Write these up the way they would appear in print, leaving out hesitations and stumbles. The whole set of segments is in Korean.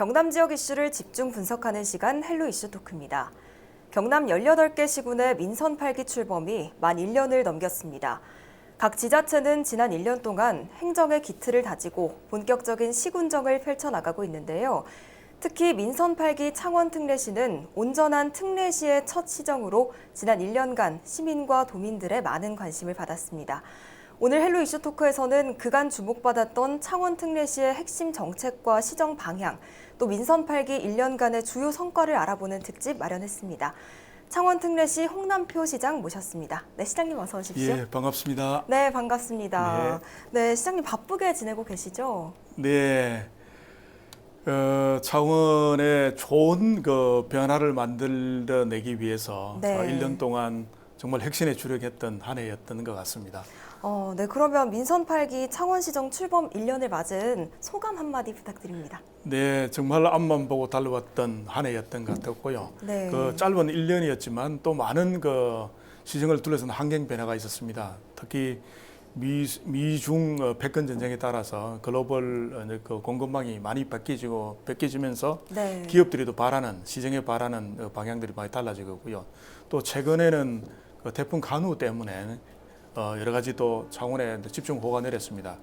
경남 지역 이슈를 집중 분석하는 시간 헬로 이슈 토크입니다. 경남 18개 시군의 민선 8기 출범이 만 1년을 넘겼습니다. 각 지자체는 지난 1년 동안 행정의 기틀을 다지고 본격적인 시군정을 펼쳐나가고 있는데요. 특히 민선 8기 창원 특례시는 온전한 특례시의 첫 시정으로 지난 1년간 시민과 도민들의 많은 관심을 받았습니다. 오늘 헬로 이슈 토크에서는 그간 주목받았던 창원 특례시의 핵심 정책과 시정 방향, 또 민선 8기 1년간의 주요 성과를 알아보는 특집 마련했습니다. 창원 특례시 홍남표 시장 모셨습니다. 네, 시장님 어서 오십시오. 예, 반갑습니다. 네, 반갑습니다. 네, 시장님 바쁘게 지내고 계시죠? 네, 창원에 좋은 변화를 만들어내기 위해서 네. 1년 동안 정말 핵심에 주력했던 한 해였던 것 같습니다. 네, 그러면 민선 8기 창원시정 출범 1년을 맞은 소감 한마디 부탁드립니다. 네, 정말 앞만 보고 달려왔던 한 해였던 것 같았고요. 네. 짧은 1년이었지만 또 많은 시정을 둘러싼 환경 변화가 있었습니다. 특히 미중 패권 전쟁에 따라서 글로벌 공급망이 많이 바뀌지면서 네. 기업들이 또 시정에 바라는 방향들이 많이 달라지고 있고요. 또 최근에는 태풍 간우 때문에 여러 가지 또 창원에 집중호우가 내렸습니다.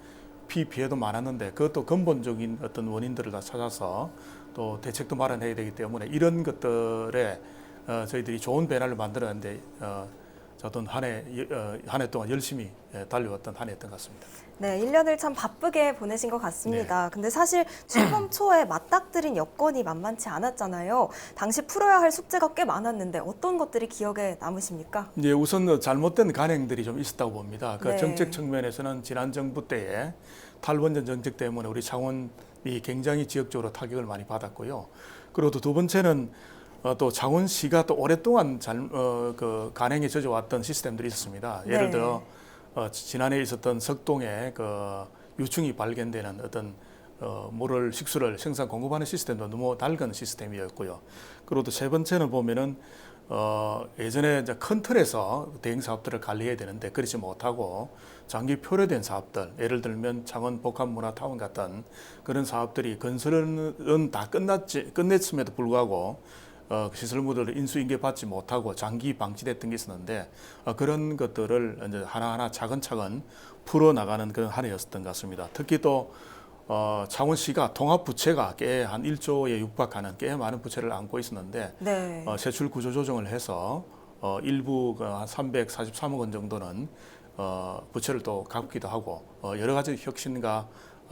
피해도 많았는데 그것도 근본적인 어떤 원인들을 다 찾아서 또 대책도 마련해야 되기 때문에 이런 것들에 저희들이 좋은 변화를 만들었는데 어떤 한 해 동안 열심히 달려왔던 한 해였던 것 같습니다. 네, 1년을 참 바쁘게 보내신 것 같습니다. 근데 사실 출범 초에 맞닥뜨린 여건이 만만치 않았잖아요. 당시 풀어야 할 숙제가 꽤 많았는데 어떤 것들이 기억에 남으십니까? 이제 우선 잘못된 관행들이 좀 있었다고 봅니다. 네. 정책 측면에서는 지난 정부 때에 탈원전 정책 때문에 우리 창원이 굉장히 지역적으로 타격을 많이 받았고요. 그리고 또 두 번째는 또 창원시가 또 오랫동안 관행에 젖어왔던 시스템들이 있었습니다. 예를 네. 들어 지난해 있었던 석동에 유충이 발견되는 어떤 물을 식수를 생산 공급하는 시스템도 너무 낡은 시스템이었고요. 그리고 또 세 번째는 보면은 예전에 이제 큰 틀에서 대형 사업들을 관리해야 되는데 그렇지 못하고 장기 표류된 사업들, 예를 들면 창원 복합문화타운 같은 그런 사업들이 건설은 다 끝냈음에도 불구하고 시설물들을 인수인계 받지 못하고 장기 방치됐던 게 있었는데 그런 것들을 이제 하나하나 차근차근 풀어나가는 그런 한 해였던 것 같습니다. 특히 또 창원시가 통합 부채가 꽤 한 1조에 육박하는 꽤 많은 부채를 안고 있었는데 네. 세출 구조 조정을 해서 일부 한 343억 원 정도는 부채를 또 갚기도 하고 여러 가지 혁신과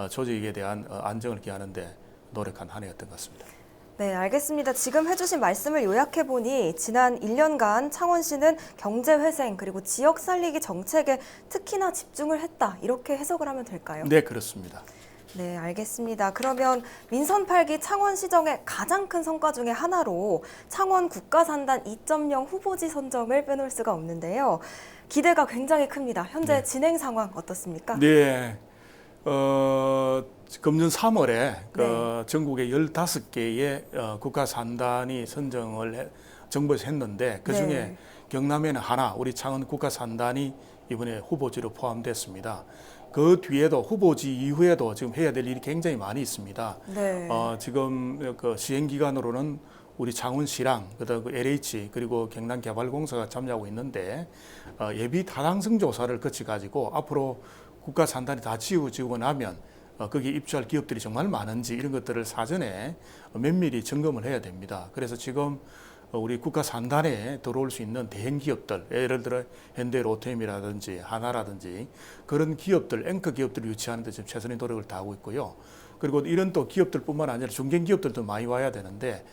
조직에 대한 안정을 기하는 데 노력한 한 해였던 것 같습니다. 네, 알겠습니다. 지금 해주신 말씀을 요약해보니 지난 1년간 창원시는 경제회생 그리고 지역 살리기 정책에 특히나 집중을 했다. 이렇게 해석을 하면 될까요? 네, 그렇습니다. 네, 알겠습니다. 그러면 민선 8기 창원시정의 가장 큰 성과 중에 하나로 창원 국가산단 2.0 후보지 선정을 빼놓을 수가 없는데요. 기대가 굉장히 큽니다. 현재 진행 상황 어떻습니까? 네. 금년 3월에 전국의 15개의 국가산단이 선정을 정부에서 했는데 그중에 경남에는 하나, 우리 창원 국가산단이 이번에 후보지로 포함됐습니다. 그 뒤에도 후보지 이후에도 지금 해야 될 일이 굉장히 많이 있습니다. 네. 지금 시행 기관으로는 우리 창원시랑 그다음 LH 그리고 경남개발공사가 참여하고 있는데 예비 타당성 조사를 거쳐 가지고 앞으로 국가 산단이 다 지어지고 나면 거기에 입주할 기업들이 정말 많은지 이런 것들을 사전에 면밀히 점검을 해야 됩니다. 그래서 지금 우리 국가 산단에 들어올 수 있는 대형 기업들, 예를 들어 현대로템이라든지 하나라든지 그런 기업들, 앵커 기업들을 유치하는 데 지금 최선의 노력을 다하고 있고요. 그리고 이런 또 기업들뿐만 아니라 중견기업들도 많이 와야 되는데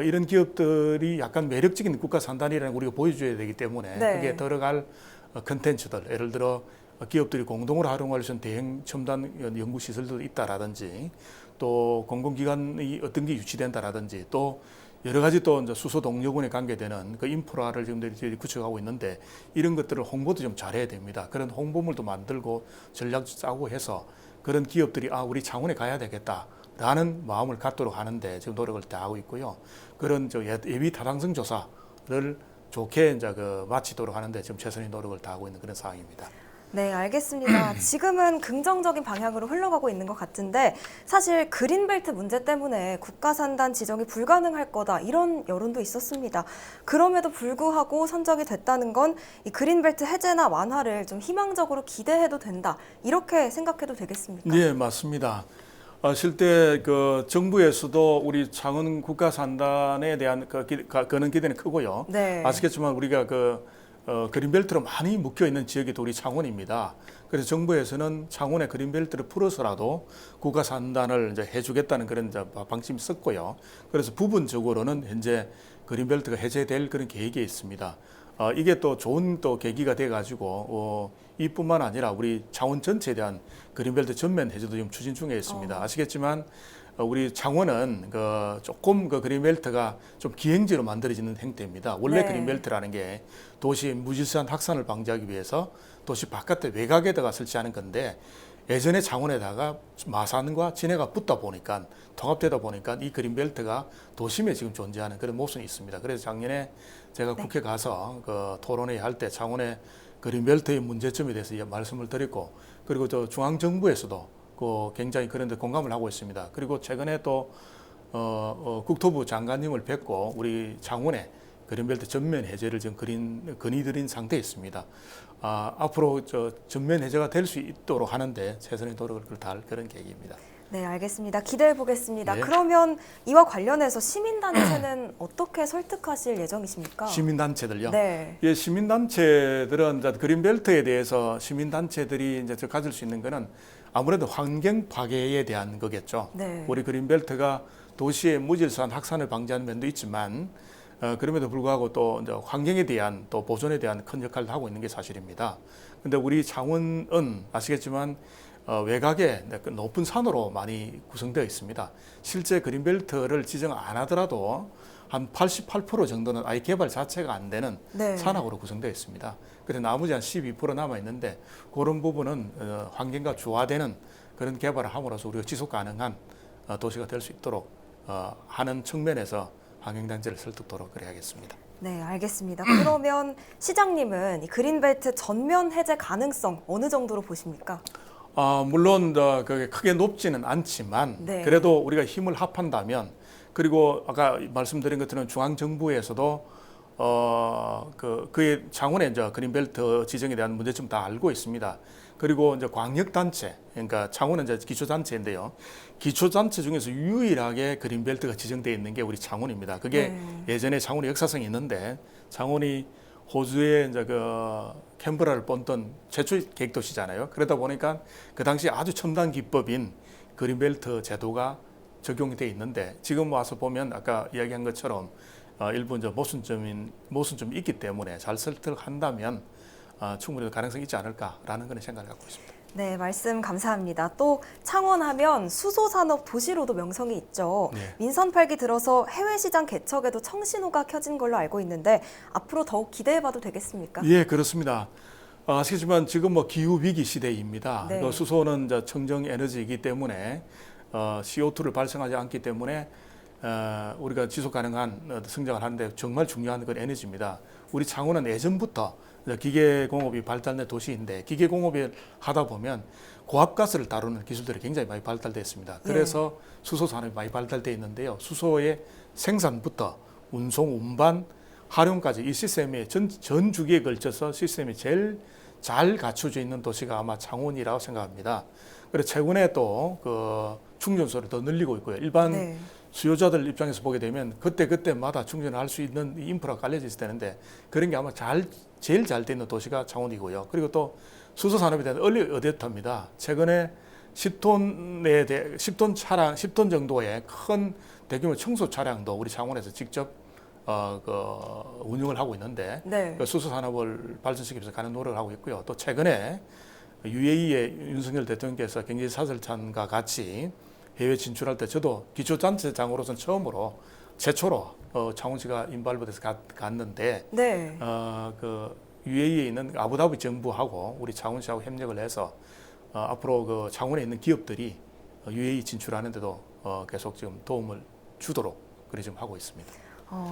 이런 기업들이 약간 매력적인 국가 산단이라는 걸 우리가 보여줘야 되기 때문에 그게 들어갈 컨텐츠들, 예를 들어 기업들이 공동으로 활용할 수 있는 대형 첨단 연구시설도 있다라든지 또 공공기관이 어떤 게 유치된다라든지 또 여러 가지 또 이제 수소동력원에 관계되는 그 인프라를 지금 저희들이 구축하고 있는데 이런 것들을 홍보도 좀 잘해야 됩니다. 그런 홍보물도 만들고 전략 짜고 해서 그런 기업들이 우리 창원에 가야 되겠다라는 마음을 갖도록 하는데 지금 노력을 다하고 있고요. 그런 예비 타당성 조사를 좋게 이제 마치도록 하는데 지금 최선의 노력을 다하고 있는 그런 상황입니다. 네, 알겠습니다. 지금은 긍정적인 방향으로 흘러가고 있는 것 같은데 사실 그린벨트 문제 때문에 국가산단 지정이 불가능할 거다 이런 여론도 있었습니다. 그럼에도 불구하고 선정이 됐다는 건 이 그린벨트 해제나 완화를 좀 희망적으로 기대해도 된다 이렇게 생각해도 되겠습니까? 네, 맞습니다. 실제 그 정부에서도 우리 창원 국가산단에 대한 그는 기대는 크고요. 네. 아시겠지만 우리가 그린벨트로 많이 묶여 있는 지역이 또 우리 창원입니다. 그래서 정부에서는 창원의 그린벨트를 풀어서라도 국가산단을 이제 해주겠다는 그런 이제 방침이 있었고요. 그래서 부분적으로는 현재 그린벨트가 해제될 그런 계획이 있습니다. 이게 또 좋은 또 계기가 돼가지고 이뿐만 아니라 우리 창원 전체에 대한 그린벨트 전면 해제도 지금 추진 중에 있습니다. 아시겠지만 우리 창원은 조금 그린벨트가 좀 기행지로 만들어지는 행태입니다. 원래 네. 그린벨트라는 게 도시 무질서한 확산을 방지하기 위해서 도시 바깥에 외곽에다가 설치하는 건데 예전에 창원에다가 마산과 진해가 붙다 보니까 통합되다 보니까 이 그린벨트가 도심에 지금 존재하는 그런 모습이 있습니다. 그래서 작년에 제가 국회 가서 토론회 할 때 창원의 그린벨트의 문제점에 대해서 말씀을 드렸고 그리고 저 중앙정부에서도 굉장히 그런 데 공감을 하고 있습니다. 그리고 최근에 또 국토부 장관님을 뵙고 우리 창원에 그린벨트 전면 해제를 지금 건의드린 상태에 있습니다. 앞으로 전면 해제가 될 수 있도록 하는데 최선의 노력을 다할 그런 계획입니다. 네, 알겠습니다. 기대해 보겠습니다. 네. 그러면 이와 관련해서 시민단체는 어떻게 설득하실 예정이십니까? 시민단체들요? 네. 예, 시민단체들은 이제 그린벨트에 대해서 시민단체들이 이제 가질 수 있는 거는 아무래도 환경 파괴에 대한 거겠죠. 네. 우리 그린벨트가 도시의 무질서한 확산을 방지하는 면도 있지만 그럼에도 불구하고 또 이제 환경에 대한 또 보존에 대한 큰 역할을 하고 있는 게 사실입니다. 근데 우리 창원은 아시겠지만 외곽에 높은 산으로 많이 구성되어 있습니다. 실제 그린벨트를 지정 안 하더라도 한 88% 정도는 아예 개발 자체가 안 되는 네. 산악으로 구성되어 있습니다. 그런데 나머지 한 12% 남아 있는데 그런 부분은 환경과 조화되는 그런 개발을 함으로써 우리가 지속 가능한 도시가 될 수 있도록 하는 측면에서 환경단체를 설득토록 그래야겠습니다. 네, 알겠습니다. 그러면 시장님은 이 그린벨트 전면 해제 가능성 어느 정도로 보십니까? 물론 그게 크게 높지는 않지만 네. 그래도 우리가 힘을 합한다면 그리고 아까 말씀드린 것처럼 중앙정부에서도 그의 창원의 이제 그린벨트 지정에 대한 문제점 다 알고 있습니다. 그리고 이제 광역단체, 그러니까 창원은 이제 기초단체인데요. 기초단체 중에서 유일하게 그린벨트가 지정되어 있는 게 우리 창원입니다. 그게 네. 예전에 창원의 역사성이 있는데 창원이 호주에 이제 캔버라를 뻗던 최초의 계획도시잖아요. 그러다 보니까 그 당시 아주 첨단 기법인 그린벨트 제도가 적용이 돼 있는데 지금 와서 보면 아까 이야기한 것처럼 일부 이제 모순점이 있기 때문에 잘 설득한다면 충분히 가능성이 있지 않을까라는 그런 생각을 갖고 있습니다. 네, 말씀 감사합니다. 또 창원하면 수소산업 도시로도 명성이 있죠. 네. 민선 8기 들어서 해외 시장 개척에도 청신호가 켜진 걸로 알고 있는데 앞으로 더욱 기대해봐도 되겠습니까? 예, 그렇습니다. 아시겠지만 지금 기후 위기 시대입니다. 네. 수소는 이제 청정 에너지이기 때문에 CO2를 발생하지 않기 때문에 우리가 지속 가능한 성장을 하는데 정말 중요한 그 에너지입니다. 우리 창원은 예전부터 기계 공업이 발달된 도시인데 기계 공업을 하다 보면 고압가스를 다루는 기술들이 굉장히 많이 발달되어 있습니다. 그래서 수소 산업이 많이 발달되어 있는데요. 수소의 생산부터 운송, 운반, 활용까지 이 시스템의 전 주기에 걸쳐서 시스템이 제일 잘 갖춰져 있는 도시가 아마 창원이라고 생각합니다. 그래서 최근에 또 충전소를 더 늘리고 있고요. 일반 네. 수요자들 입장에서 보게 되면 그때마다 충전을 할 수 있는 인프라가 깔려져 있을 텐데 그런 게 아마 제일 잘 되어 있는 도시가 창원이고요. 그리고 또 수소 산업에 대한 얼리 어댑터입니다. 최근에 10톤 정도의 큰 대규모 청소 차량도 우리 창원에서 직접 운영을 하고 있는데 네. 수소 산업을 발전시키기 위해서 가는 노력을 하고 있고요. 또 최근에 UAE의 윤석열 대통령께서 경제 사절찬과 같이 해외 진출할 때 저도 기초단체장으로서는 최초로 창원시가 인발부돼서 갔는데 네. UAE에 있는 아부다비 정부하고 우리 창원시하고 협력을 해서 앞으로 창원에 있는 기업들이 UAE 진출하는데도 계속 지금 도움을 주도록 그래 좀 하고 있습니다.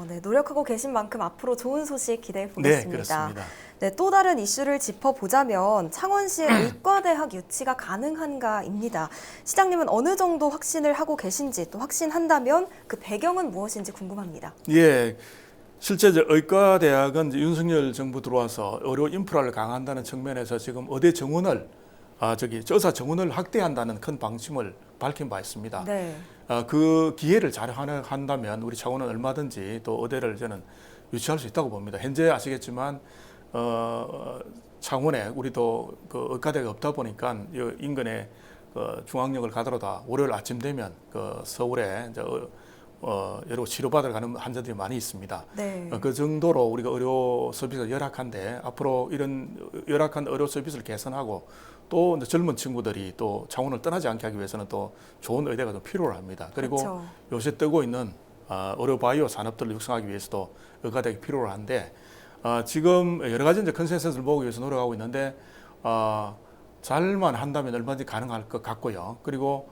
네, 노력하고 계신 만큼 앞으로 좋은 소식 기대해 네, 보겠습니다. 그렇습니다. 네, 또 다른 이슈를 짚어보자면 창원시의 의과대학 유치가 가능한가입니다. 시장님은 어느 정도 확신을 하고 계신지 또 확신한다면 그 배경은 무엇인지 궁금합니다. 예, 실제 이제 의과대학은 이제 윤석열 정부 들어와서 의료 인프라를 강화한다는 측면에서 지금 의대 정원을 의사 정원을 확대한다는 큰 방침을 밝힌 바 있습니다. 네. 그 기회를 잘 한다면 우리 창원은 얼마든지 또 의대를 저는 유치할 수 있다고 봅니다. 현재 아시겠지만 창원에 우리도 그 의과대가 없다 보니까 인근에 중앙역을 가더라도 월요일 아침 되면 그 서울에 이제 여러 치료받으러 가는 환자들이 많이 있습니다. 네. 그 정도로 우리가 의료 서비스가 열악한데 앞으로 이런 열악한 의료 서비스를 개선하고 또 이제 젊은 친구들이 또 창원을 떠나지 않게 하기 위해서는 또 좋은 의대가 좀 필요합니다. 그리고 그렇죠. 요새 뜨고 있는 의료 바이오 산업들을 육성하기 위해서도 의과대가 필요한데 지금 여러 가지 이제 컨센서스를 모으기 위해서 노력하고 있는데 잘만 한다면 얼마든지 가능할 것 같고요. 그리고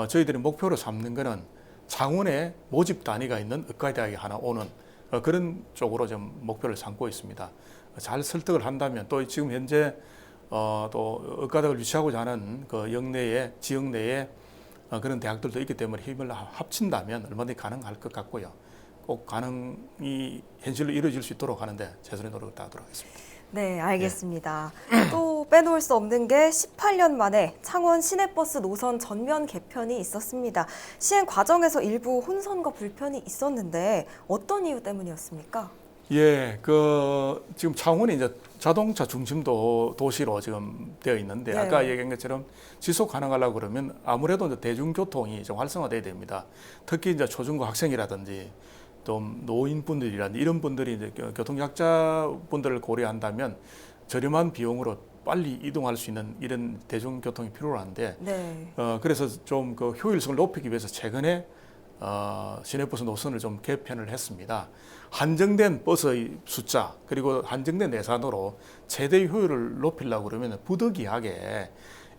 저희들이 목표로 삼는 거는 창원에 모집 단위가 있는 의과대학이 하나 오는 그런 쪽으로 좀 목표를 삼고 있습니다. 잘 설득을 한다면 또 지금 현재 또 의과대학을 유치하고자 하는 그 역내에 지역 내에 그런 대학들도 있기 때문에 힘을 합친다면 얼마든지 가능할 것 같고요. 꼭 가능이 현실로 이루어질 수 있도록 하는데 최선의 노력을 다하도록 하겠습니다. 네, 알겠습니다. 또 빼놓을 수 없는 게 18년 만에 창원 시내버스 노선 전면 개편이 있었습니다. 시행 과정에서 일부 혼선과 불편이 있었는데 어떤 이유 때문이었습니까? 예, 지금 창원이 이제 자동차 중심도 도시로 지금 되어 있는데 네. 아까 얘기한 것처럼 지속 가능하려고 그러면 아무래도 이제 대중교통이 좀 활성화돼야 됩니다. 특히 이제 초중고 학생이라든지 좀 노인분들이라든지 이런 분들이 이제 교통약자분들을 고려한다면 저렴한 비용으로 빨리 이동할 수 있는 이런 대중교통이 필요한데 네. 그래서 좀 그 효율성을 높이기 위해서 최근에 시내버스 노선을 좀 개편을 했습니다. 한정된 버스의 숫자 그리고 한정된 예산으로 최대 효율을 높이려고 그러면 부득이하게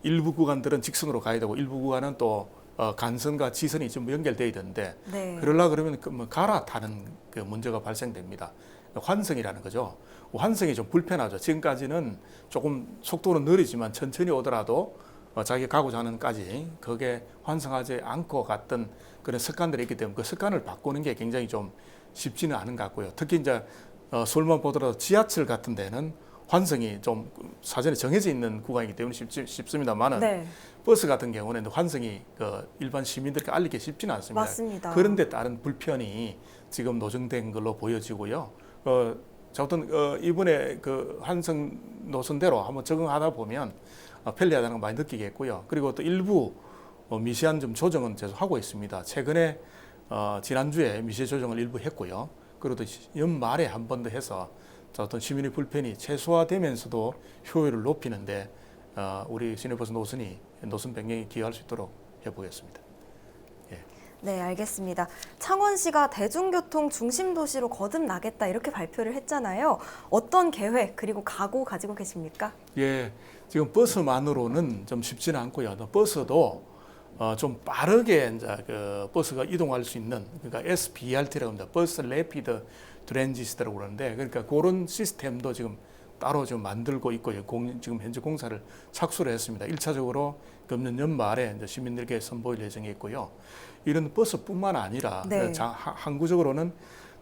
일부 구간들은 직선으로 가야 되고 일부 구간은 또 간선과 지선이 좀 연결되어 있는데 네. 그러려 그러면 갈아타는 그 문제가 발생됩니다. 환승이라는 거죠. 환승이 좀 불편하죠. 지금까지는 조금 속도는 느리지만 천천히 오더라도 자기가 가고자 하는 까지 그게 환승하지 않고 갔던 그런 습관들이 있기 때문에 그 습관을 바꾸는 게 굉장히 좀 쉽지는 않은 것 같고요. 특히 이제 서울만 보더라도 지하철 같은 데는 환승이 좀 사전에 정해져 있는 구간이기 때문에 쉽습니다만은 네. 버스 같은 경우는 환승이 일반 시민들께 알리기 쉽지는 않습니다. 맞습니다. 그런데 따른 불편이 지금 노정된 걸로 보여지고요. 어쨌든 이번에 그 환승 노선대로 한번 적응하다 보면 편리하다는 걸 많이 느끼겠고요. 그리고 또 일부 미세한 좀 조정은 계속 하고 있습니다. 최근에 지난주에 미세 조정을 일부 했고요. 그리고 또 연말에 한 번 더 해서 어떤 시민의 불편이 최소화되면서도 효율을 높이는데 우리 시내버스 노선이 노선 변경에 기여할 수 있도록 해보겠습니다. 네, 알겠습니다. 창원시가 대중교통 중심 도시로 거듭나겠다 이렇게 발표를 했잖아요. 어떤 계획 그리고 각오 가지고 계십니까? 예, 지금 버스만으로는 좀 쉽지는 않고요. 또 버스도 좀 빠르게 이제 그 버스가 이동할 수 있는 그러니까 SBRT라고 합니다. 버스 레피드 트랜지스트라고 그러는데 그러니까 그런 시스템도 지금 따로 좀 만들고 있고요. 지금 현재 공사를 착수를 했습니다. 1차적으로 금년 연말에 이제 시민들께 선보일 예정이 있고요. 이런 버스뿐만 아니라 네. 항구적으로는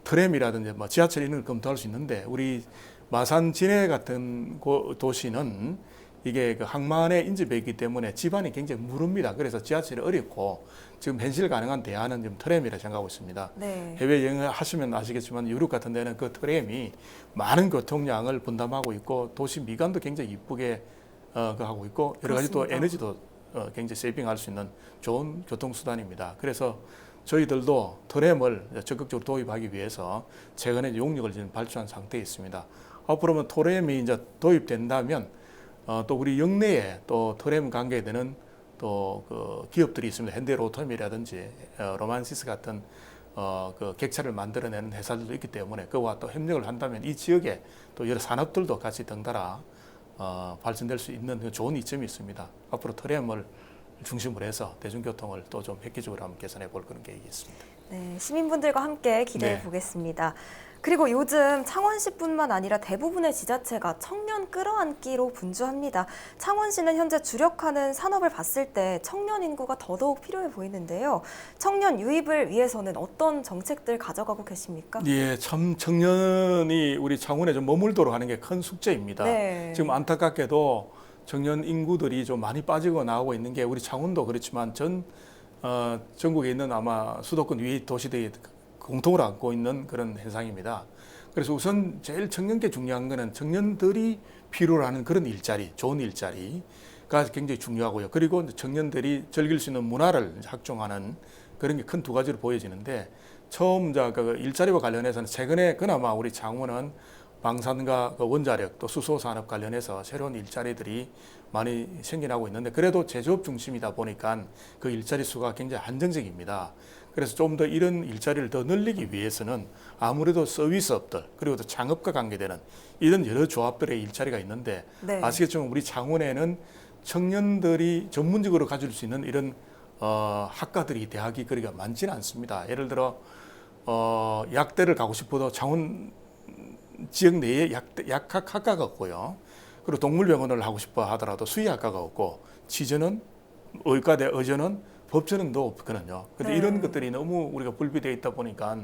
트램이라든지 뭐 지하철 이런 걸 검토할 수 있는데 우리 마산 진해 같은 도시는 이게 그 항만의 인접이기 때문에 지반이 굉장히 무릅니다. 그래서 지하철이 어렵고 지금 현실 가능한 대안은 지금 트램이라 생각하고 있습니다. 네. 해외 여행을 하시면 아시겠지만 유럽 같은 데는 그 트램이 많은 교통량을 분담하고 있고 도시 미관도 굉장히 이쁘게 하고 있고 여러 가지 또 그렇습니다. 에너지도 굉장히 세이빙할 수 있는 좋은 교통수단입니다. 그래서 저희들도 트램을 적극적으로 도입하기 위해서 최근에 용역을 지금 발주한 상태에 있습니다. 앞으로는 트램이 이제 도입된다면 또 우리 역내에 또 트램 관계되는 또 그 기업들이 있습니다. 현대로템이라든지 로만시스 같은 그 객차를 만들어내는 회사들도 있기 때문에 그와 또 협력을 한다면 이 지역에 또 여러 산업들도 같이 덩달아 발전될 수 있는 좋은 이점이 있습니다. 앞으로 트램을 중심으로 해서 대중교통을 또 좀 획기적으로 한번 개선해 볼 그런 계획이 있습니다. 네, 시민분들과 함께 기대해 네. 보겠습니다. 그리고 요즘 창원시뿐만 아니라 대부분의 지자체가 청년 끌어안기로 분주합니다. 창원시는 현재 주력하는 산업을 봤을 때 청년 인구가 더더욱 필요해 보이는데요. 청년 유입을 위해서는 어떤 정책들 가져가고 계십니까? 예, 참 청년이 우리 창원에 좀 머물도록 하는 게 큰 숙제입니다. 네. 지금 안타깝게도 청년 인구들이 좀 많이 빠지고 나오고 있는 게 우리 창원도 그렇지만 전국에 있는 아마 수도권 위 도시들이 공통으로 안고 있는 그런 현상입니다. 그래서 우선 제일 청년께 중요한 거는 청년들이 필요로 하는 그런 일자리, 좋은 일자리가 굉장히 중요하고요. 그리고 청년들이 즐길 수 있는 문화를 확충하는 그런 게 큰 두 가지로 보여지는데 처음 그 일자리와 관련해서는 최근에 그나마 우리 창원은 방산과 그 원자력 또 수소 산업 관련해서 새로운 일자리들이 많이 생겨나고 있는데 그래도 제조업 중심이다 보니까 그 일자리 수가 굉장히 한정적입니다. 그래서 좀 더 이런 일자리를 더 늘리기 위해서는 아무래도 서비스업들 그리고 또 창업과 관계되는 이런 여러 조합들의 일자리가 있는데 네. 아시겠지만 우리 창원에는 청년들이 전문적으로 가질 수 있는 이런 학과들이 대학이 그리가 많지는 않습니다. 예를 들어 약대를 가고 싶어도 창원 지역 내에 약학 학과가 없고요. 그리고 동물병원을 하고 싶어 하더라도 수의학과가 없고 치전은 의과대 의전은 법전은 또 없거든요. 근데 네. 이런 것들이 너무 우리가 불비되어 있다 보니까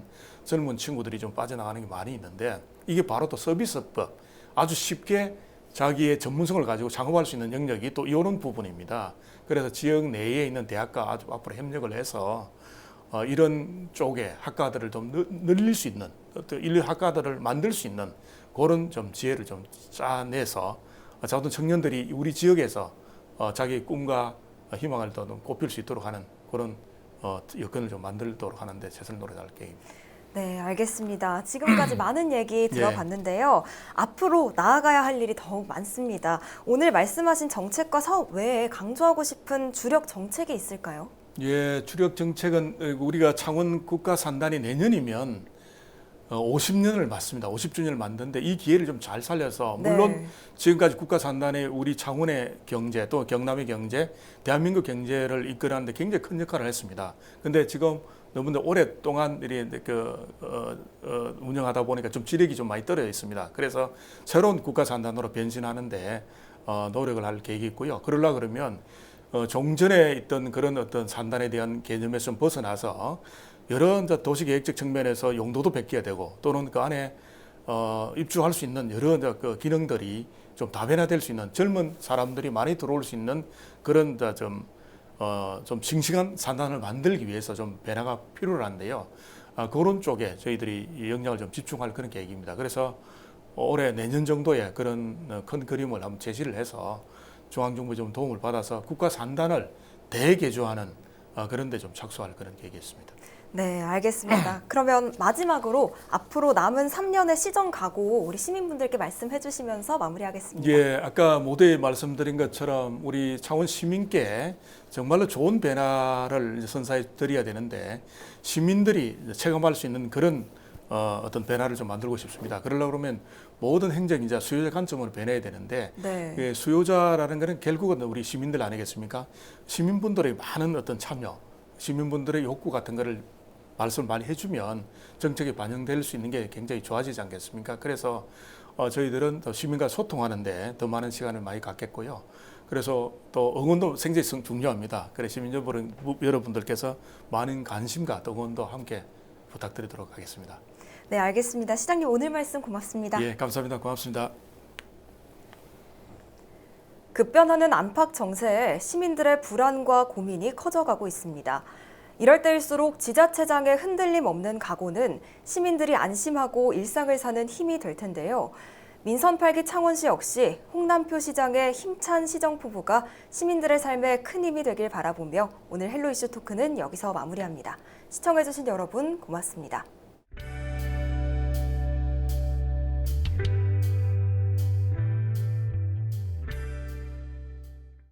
젊은 친구들이 좀 빠져나가는 게 많이 있는데 이게 바로 또 서비스법 아주 쉽게 자기의 전문성을 가지고 창업할 수 있는 영역이 또 이런 부분입니다. 그래서 지역 내에 있는 대학과 아주 앞으로 협력을 해서 이런 쪽에 학과들을 좀 늘릴 수 있는 또 인류 학과들을 만들 수 있는 그런 좀 지혜를 좀 짜내서 자든 청년들이 우리 지역에서 자기 꿈과 희망을 더 꼽힐 수 있도록 하는 그런 여건을 좀 만들도록 하는데 최선을 노력할 계획입니다. 네, 알겠습니다. 지금까지 많은 얘기 들어봤는데요. 앞으로 나아가야 할 일이 더욱 많습니다. 오늘 말씀하신 정책과 사업 외에 강조하고 싶은 주력 정책이 있을까요? 예, 주력 정책은 우리가 창원 국가 산단이 내년이면 50년을 맞습니다. 50주년을 만드는데 이 기회를 좀 잘 살려서 물론 네. 지금까지 국가 산단에 우리 창원의 경제 또 경남의 경제, 대한민국 경제를 이끌어가는데 굉장히 큰 역할을 했습니다. 근데 지금 너무나 오랫동안 운영하다 보니까 좀 지력이 좀 많이 떨어져 있습니다. 그래서 새로운 국가 산단으로 변신하는데 노력을 할 계획이 있고요. 그러려 그러면 종전에 있던 그런 어떤 산단에 대한 개념에서 좀 벗어나서 여러 도시계획적 측면에서 용도도 바뀌어야 되고 또는 그 안에 입주할 수 있는 여러 그 기능들이 좀 다변화될 수 있는 젊은 사람들이 많이 들어올 수 있는 그런 좀 싱싱한 산단을 만들기 위해서 좀 변화가 필요한데요. 그런 쪽에 저희들이 역량을 좀 집중할 그런 계획입니다. 그래서 올해 내년 정도에 그런 큰 그림을 한번 제시를 해서 중앙정부의 좀 도움을 받아서 국가 산단을 대개조하는 그런 데 좀 착수할 그런 계획이 있습니다. 네, 알겠습니다. 그러면 마지막으로 앞으로 남은 3년의 시정 각오 우리 시민분들께 말씀해 주시면서 마무리하겠습니다. 예, 아까 모두에 말씀드린 것처럼 우리 창원 시민께 정말로 좋은 변화를 선사해 드려야 되는데 시민들이 체감할 수 있는 그런 어떤 변화를 좀 만들고 싶습니다. 그러려고 그러면 모든 행정이 이제 수요자 관점으로 변해야 되는데 네. 예, 수요자라는 것은 결국은 우리 시민들 아니겠습니까? 시민분들의 많은 어떤 참여, 시민분들의 욕구 같은 거를 말씀을 많이 해주면 정책에 반영될 수 있는 게 굉장히 좋아지지 않겠습니까? 그래서 저희들은 더 시민과 소통하는데 더 많은 시간을 많이 갖겠고요. 그래서 또 응원도 굉장히 중요합니다. 그래서 시민 여러분들께서 많은 관심과 또 응원도 함께 부탁드리도록 하겠습니다. 네, 알겠습니다. 시장님 오늘 말씀 고맙습니다. 예, 감사합니다. 고맙습니다. 급변하는 안팎 정세에 시민들의 불안과 고민이 커져가고 있습니다. 이럴 때일수록 지자체장의 흔들림 없는 각오는 시민들이 안심하고 일상을 사는 힘이 될 텐데요. 민선 8기 창원시 역시 홍남표 시장의 힘찬 시정 포부가 시민들의 삶에 큰 힘이 되길 바라보며 오늘 헬로 이슈 토크는 여기서 마무리합니다. 시청해주신 여러분 고맙습니다.